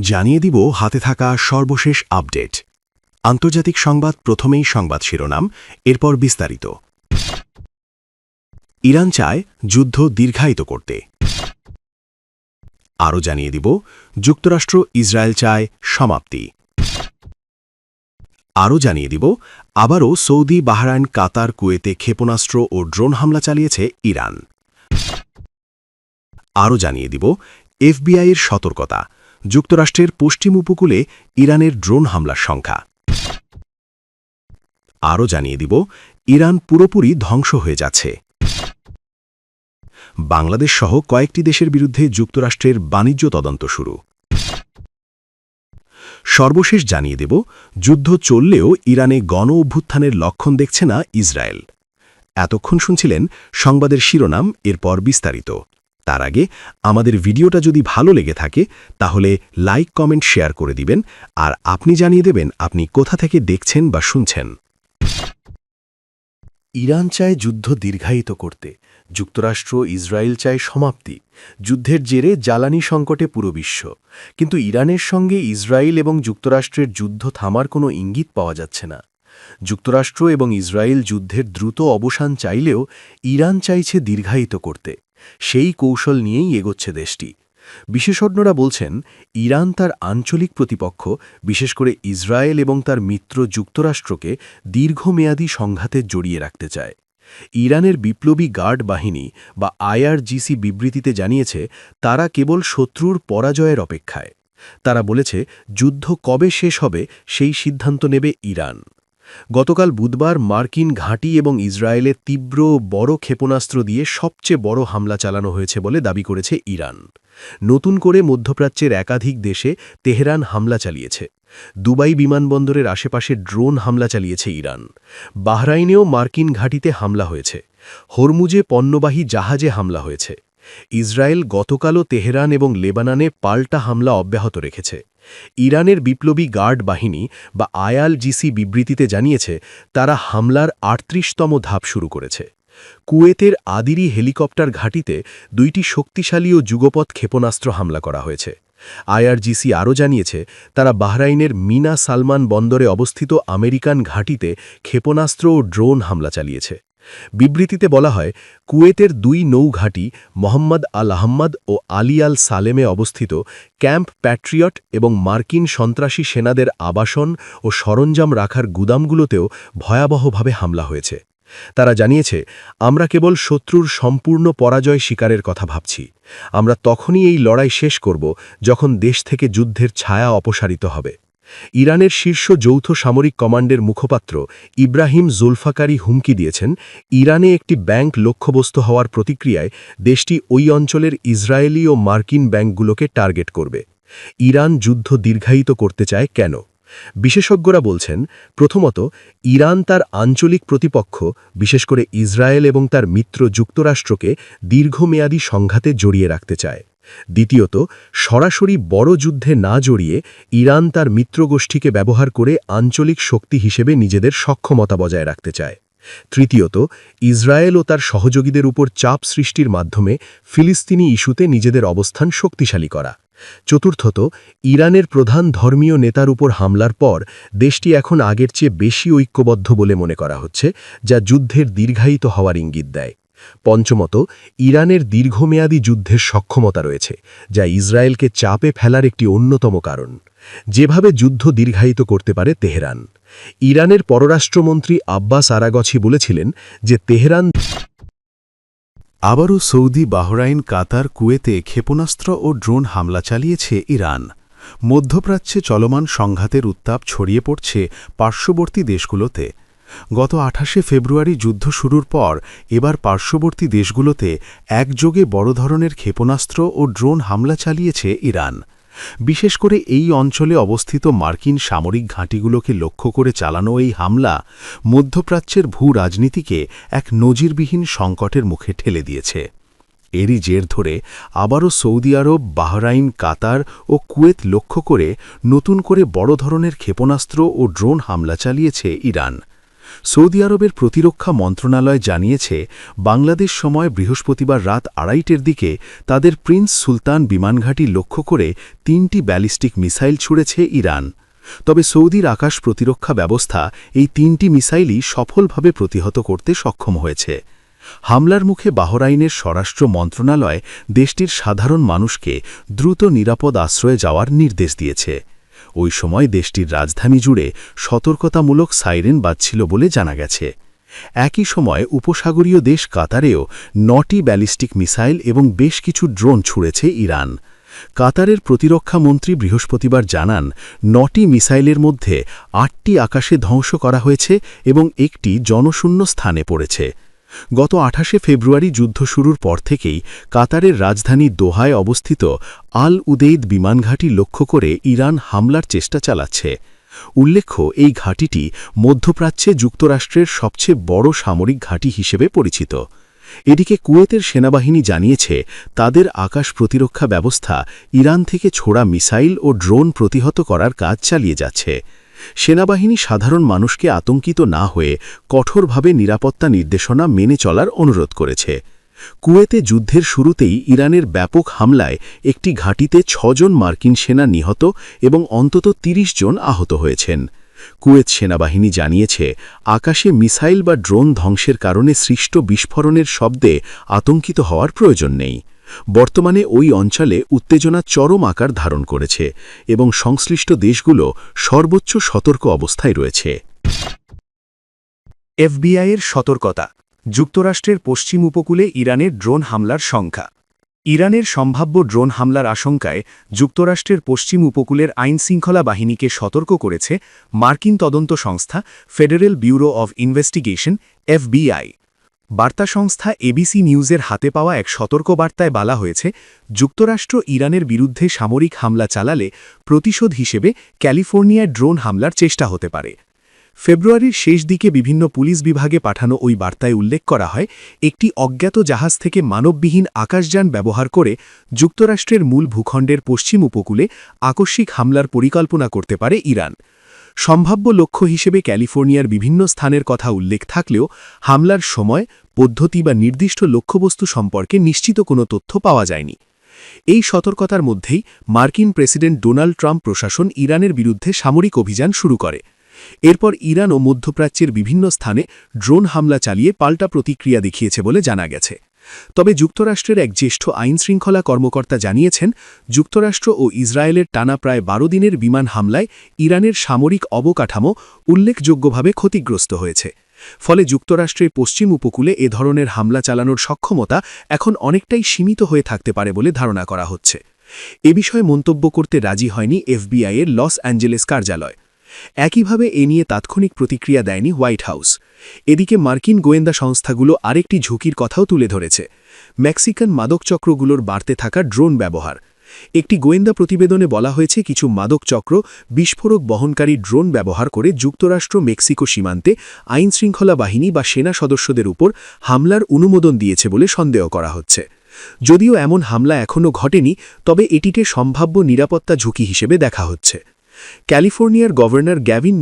জানিয়ে দিব হাতে থাকা সর্বশেষ আপডেট। আন্তর্জাতিক সংবাদ, প্রথমেই সংবাদ শিরোনাম, এরপর বিস্তারিত। ইরান চায় যুদ্ধ দীর্ঘায়িত করতে। আরও জানিয়ে দিব যুক্তরাষ্ট্র ইসরায়েল চায় সমাপ্তি। আরও জানিয়ে দিব আবারও সৌদি, বাহরাইন, কাতার, কুয়েতে ক্ষেপণাস্ত্র ও ড্রোন হামলা চালিয়েছে ইরান। আরও জানিয়ে দিব এফবিআইয়ের সতর্কতা, যুক্তরাষ্ট্রের পশ্চিম উপকূলে ইরানের ড্রোন হামলার সংখ্যা। আরও জানিয়ে দিব ইরান পুরোপুরি ধ্বংস হয়ে যাচ্ছে। বাংলাদেশ সহ কয়েকটি দেশের বিরুদ্ধে যুক্তরাষ্ট্রের বাণিজ্য তদন্ত শুরু। সর্বশেষ জানিয়ে দেব যুদ্ধ চললেও ইরানে গণ অভ্যুত্থানের লক্ষণ দেখছে না ইসরায়েল। এতক্ষণ শুনছিলেন সংবাদের শিরোনাম, এরপর বিস্তারিত। তার আগে আমাদের ভিডিওটা যদি ভালো লেগে থাকে তাহলে লাইক, কমেন্ট, শেয়ার করে দিবেন, আর আপনি জানিয়ে দেবেন আপনি কোথা থেকে দেখছেন বা শুনছেন। ইরান চায় যুদ্ধ দীর্ঘায়িত করতে, যুক্তরাষ্ট্র ইসরায়েল চায় সমাপ্তি। যুদ্ধের জেরে জ্বালানি সংকটে পুরো বিশ্ব, কিন্তু ইরানের সঙ্গে ইসরায়েল এবং যুক্তরাষ্ট্রের যুদ্ধ থামার কোনো ইঙ্গিত পাওয়া যাচ্ছে না। যুক্তরাষ্ট্র এবং ইসরায়েল যুদ্ধের দ্রুত অবসান চাইলেও ইরান চাইছে দীর্ঘায়িত করতে। সেই কৌশল নিয়েই এগোচ্ছে দেশটি। বিশেষজ্ঞরা বলছেন ইরান তার আঞ্চলিক প্রতিপক্ষ, বিশেষ করে ইসরায়েল এবং তার মিত্র যুক্তরাষ্ট্রকে দীর্ঘমেয়াদী সংঘাতে জড়িয়ে রাখতে চায়। ইরানের বিপ্লবী গার্ড বাহিনী বা আইআরজিসি বিবৃতিতে জানিয়েছে তারা কেবল শত্রুর পরাজয়ের অপেক্ষায়। তারা বলেছে যুদ্ধ কবে শেষ হবে সেই সিদ্ধান্ত নেবে ইরান। গতকাল বুধবার মার্কিন ঘাঁটি এবং ইসরায়েলের তীব্র বড় ক্ষেপণাস্ত্র দিয়ে সবচেয়ে বড় হামলা চালানো হয়েছে বলে দাবি করেছে ইরান। নতুন করে মধ্যপ্রাচ্যের একাধিক দেশে তেহরান হামলা চালিয়েছে। দুবাই বিমানবন্দরের আশেপাশে ড্রোন হামলা চালিয়েছে ইরান। বাহরাইনেও মার্কিন ঘাঁটিতে হামলা হয়েছে। হরমুজে পণ্যবাহী জাহাজে হামলা হয়েছে। ইসরায়েল গতকালও তেহরান এবং লেবাননে পাল্টা হামলা অব্যাহত রেখেছে। ইরানের বিপ্লবী গার্ড বাহিনী বা আইআরজিসি বিবৃতিতে জানিয়েছে তারা হামলার ৩৮তম ধাপ শুরু করেছে। কুয়েতের আদিরি হেলিকপ্টার ঘাঁটিতে ২টি শক্তিশালী ও যুগপৎ ক্ষেপণাস্ত্র হামলা করা হয়েছে। আইআরজিসি আরও জানিয়েছে তারা বাহরাইনের মিনা সালমান বন্দরে অবস্থিত আমেরিকান ঘাঁটিতে ক্ষেপণাস্ত্র ও ড্রোন হামলা চালিয়েছে। বিবৃতিতে বলা হয় কুয়েতের ২ নৌঘাঁটি মোহাম্মদ আল আহম্মদ ও আলী আল সালেমে অবস্থিত ক্যাম্প প্যাট্রিয়ট এবং মার্কিন সন্ত্রাসী সেনাদের আবাসন ও সরঞ্জাম রাখার গুদামগুলোতেও ভয়াবহভাবে হামলা হয়েছে। তারা জানিয়েছে আমরা কেবল শত্রুর সম্পূর্ণ পরাজয় স্বীকারের কথা ভাবছি। আমরা তখনই এই লড়াই শেষ করব যখন দেশ থেকে যুদ্ধের ছায়া অপসারিত হবে। ইরানের শীর্ষ যৌথ সামরিক কমান্ডের মুখপাত্র ইব্রাহিম জুলফাকারি হুমকি দিয়েছেন ইরানে একটি ব্যাংক লক্ষ্যবস্তু হওয়ার প্রতিক্রিয়ায় দেশটি ওই অঞ্চলের ইসরায়েলি ও মার্কিন ব্যাংকগুলোকে টার্গেট করবে। ইরান যুদ্ধ দীর্ঘায়িত করতে চায় কেন? বিশেষজ্ঞরা বলছেন, প্রথমত, ইরান তার আঞ্চলিক প্রতিপক্ষ, বিশেষ করে ইসরায়েল এবং তার মিত্র যুক্তরাষ্ট্রকে দীর্ঘমেয়াদী সংঘাতে জড়িয়ে রাখতে চায়। দ্বিতীয়ত, সরাসরি বড় যুদ্ধে না জড়িয়ে ইরান তার মিত্রগোষ্ঠীকে ব্যবহার করে আঞ্চলিক শক্তি হিসেবে নিজেদের সক্ষমতা বজায় রাখতে চায়। তৃতীয়ত, ইসরায়েল ও তার সহযোগীদের উপর চাপ সৃষ্টির মাধ্যমে ফিলিস্তিনি ইস্যুতে নিজেদের অবস্থান শক্তিশালী করা। চতুর্থত, ইরানের প্রধান ধর্মীয় নেতার উপর হামলার পর দেশটি এখন আগের চেয়ে বেশি ঐক্যবদ্ধ বলে মনে করা হচ্ছে, যা যুদ্ধের দীর্ঘায়িত হওয়ার ইঙ্গিত দেয়। পঞ্চমত, ইরানের দীর্ঘমেয়াদী যুদ্ধের সক্ষমতা রয়েছে, যা ইসরায়েলকে চাপে ফেলার একটি অন্যতম কারণ। যেভাবে যুদ্ধ দীর্ঘায়িত করতে পারে তেহরান। ইরানের পররাষ্ট্রমন্ত্রী আব্বাস আরাগচি বলেছিলেন যে তেহরান আবারও সৌদি, বাহরাইন, কাতার, কুয়েতে ক্ষেপণাস্ত্র ও ড্রোন হামলা চালিয়েছে ইরান। মধ্যপ্রাচ্যে চলমান সংঘাতের উত্তাপ ছড়িয়ে পড়ছে পার্শ্ববর্তী দেশগুলোতে। গত ২৮শে ফেব্রুয়ারি যুদ্ধ শুরুর পর এবার পার্শ্ববর্তী দেশগুলোতে একযোগে বড় ধরনের ক্ষেপণাস্ত্র ও ড্রোন হামলা চালিয়েছে ইরান। বিশেষ করে এই অঞ্চলে অবস্থিত মার্কিন সামরিক ঘাঁটিগুলোকে লক্ষ্য করে চালানো এই হামলা মধ্যপ্রাচ্যের ভূ-রাজনীতিকে এক নজিরবিহীন সংকটের মুখে ঠেলে দিয়েছে। এরই জের ধরে আবারও সৌদি আরব, বাহরাইন, কাতার ও কুয়েত লক্ষ্য করে নতুন করে বড় ধরনের ক্ষেপণাস্ত্র ও ড্রোন হামলা চালিয়েছে ইরান। সৌদি আরবের প্রতিরক্ষা মন্ত্রণালয় জানিয়েছে বাংলাদেশ সময় বৃহস্পতিবার রাত 2:30টার দিকে তাদের প্রিন্স সুলতান বিমানঘাঁটি লক্ষ্য করে 3টি ব্যালিস্টিক মিসাইল ছুড়েছে ইরান। তবে সৌদির আকাশ প্রতিরক্ষা ব্যবস্থা এই 3টি মিসাইলই সফলভাবে প্রতিহত করতে সক্ষম হয়েছে। হামলার মুখে বাহরাইনের স্বরাষ্ট্র মন্ত্রণালয় দেশটির সাধারণ মানুষকে দ্রুত নিরাপদ আশ্রয়ে যাওয়ার নির্দেশ দিয়েছে। ওই সময় দেশটির রাজধানী জুড়ে সতর্কতামূলক সাইরেন বাজছিল বলে জানা গেছে। একই সময় উপসাগরীয় দেশ কাতারেও 9টি ব্যালিস্টিক মিসাইল এবং বেশ কিছু ড্রোন ছুড়েছে ইরান। কাতারের প্রতিরক্ষা মন্ত্রী বৃহস্পতিবার জানান 9টি মিসাইলের মধ্যে 8টি আকাশে ধ্বংস করা হয়েছে এবং একটি জনশূন্য স্থানে পড়েছে। গত 28শে ফেব্রুয়ারি যুদ্ধ শুরুর পর থেকেই কাতারের রাজধানী দোহায় অবস্থিত আল উদেইদ বিমানঘাঁটি লক্ষ্য করে ইরান হামলার চেষ্টা চালাচ্ছে। উল্লেখ্য, এই ঘাঁটিটি মধ্যপ্রাচ্যে যুক্তরাষ্ট্রের সবচেয়ে বড় সামরিক ঘাঁটি হিসেবে পরিচিত। এদিকে কুয়েতের সেনাবাহিনী জানিয়েছে তাদের আকাশ প্রতিরক্ষা ব্যবস্থা ইরান থেকে ছোড়া মিসাইল ও ড্রোন প্রতিহত করার কাজ চালিয়ে যাচ্ছে। সেনাবাহিনী সাধারণ মানুষকে আতঙ্কিত না হয়ে কঠোরভাবে নিরাপত্তা নির্দেশনা মেনে চলার অনুরোধ করেছে। কুয়েতে যুদ্ধের শুরুতেই ইরানের ব্যাপক হামলায় একটি ঘাঁটিতে 6 জন মার্কিন সেনা নিহত এবং অন্তত 30 জন আহত হয়েছেন। কুয়েত সেনাবাহিনী জানিয়েছে আকাশে মিসাইল বা ড্রোন ধ্বংসের কারণে সৃষ্ট বিস্ফোরণের শব্দে আতঙ্কিত হওয়ার প্রয়োজন নেই। বর্তমানে ওই অঞ্চলে উত্তেজনা চরম আকার ধারণ করেছে এবং সংশ্লিষ্ট দেশগুলো সর্বোচ্চ সতর্ক অবস্থায় রয়েছে। এফবিআইয়ের সতর্কতা, যুক্তরাষ্ট্রের পশ্চিম উপকূলে ইরানের ড্রোন হামলার সংখ্যা। ইরানের সম্ভাব্য ড্রোন হামলার আশঙ্কায় যুক্তরাষ্ট্রের পশ্চিম উপকূলের আইনশৃঙ্খলা বাহিনীকে সতর্ক করেছে মার্কিন তদন্ত সংস্থা federal bureau of investigation FBI. বার্তা সংস্থা এবিসি নিউজের হাতে পাওয়া এক সতর্কবার্তায় বলা হয়েছে, যুক্তরাষ্ট্র ইরানের বিরুদ্ধে সামরিক হামলা চালালে প্রতিশোধ হিসেবে ক্যালিফোর্নিয়ায় ড্রোন হামলার চেষ্টা হতে পারে। ফেব্রুয়ারির শেষ দিকে বিভিন্ন পুলিশ বিভাগে পাঠানো ওই বার্তায় উল্লেখ করা হয়, একটি অজ্ঞাত জাহাজ থেকে মানববিহীন আকাশযান ব্যবহার করে যুক্তরাষ্ট্রের মূল ভূখণ্ডের পশ্চিম উপকূলে আকস্মিক হামলার পরিকল্পনা করতে পারে ইরান। সম্ভাব্য লক্ষ্য হিসেবে ক্যালিফোর্নিয়ার বিভিন্ন স্থানের কথা উল্লেখ থাকলেও হামলার সময়, পদ্ধতি বা নির্দিষ্ট লক্ষ্যবস্তু সম্পর্কে নিশ্চিত কোনো তথ্য পাওয়া যায়নি। এই সতর্কতার মধ্যেই মার্কিন প্রেসিডেন্ট ডোনাল্ড ট্রাম্প প্রশাসন ইরানের বিরুদ্ধে সামরিক অভিযান শুরু করে। এরপর ইরান ও মধ্যপ্রাচ্যের বিভিন্ন স্থানে ড্রোন হামলা চালিয়ে পাল্টা প্রতিক্রিয়া দেখিয়েছে বলে জানা গেছে। তবে যুক্তরাষ্ট্রের এক জ্যেষ্ঠ আইনশৃঙ্খলা কর্মকর্তা জানিয়েছেন, যুক্তরাষ্ট্র ও ইসরায়েলের টানা প্রায় 12 দিনের বিমান হামলায় ইরানের সামরিক অবকাঠামো উল্লেখযোগ্যভাবে ক্ষতিগ্রস্ত হয়েছে। ফলে যুক্তরাষ্ট্রের পশ্চিম উপকূলে এ ধরনের হামলা চালানোর সক্ষমতা এখন অনেকটাই সীমিত হয়ে থাকতে পারে বলে ধারণা করা হচ্ছে। এ বিষয়ে মন্তব্য করতে রাজি হয়নি এফবিআইয়ের লস অ্যাঞ্জেলেস কার্যালয়। একইভাবে এ নিয়ে তাৎক্ষণিক প্রতিক্রিয়া দেয়নি হোয়াইট হাউস। এদিকে মার্কিন গোয়েন্দা সংস্থাগুলো আরেকটি ঝুঁকির কথাও তুলে ধরেছে, মেক্সিকান মাদক চক্রগুলোর বাড়তে থাকা ড্রোন ব্যবহার। একটি গোয়েন্দা প্রতিবেদনে বলা হয়েছে, কিছু মাদক চক্র বিস্ফোরক বহনকারী ড্রোন ব্যবহার করে যুক্তরাষ্ট্র মেক্সিকো সীমান্তে আইনশৃঙ্খলা বাহিনী বা সেনা সদস্যদের উপর হামলার অনুমোদন দিয়েছে বলে সন্দেহ করা হচ্ছে। যদিও এমন হামলা এখনও ঘটেনি, তবে এটিকে সম্ভাব্য নিরাপত্তা ঝুঁকি হিসেবে দেখা হচ্ছে। ক্যালিফোর্নিয়ার গভর্নর গ্যাভিন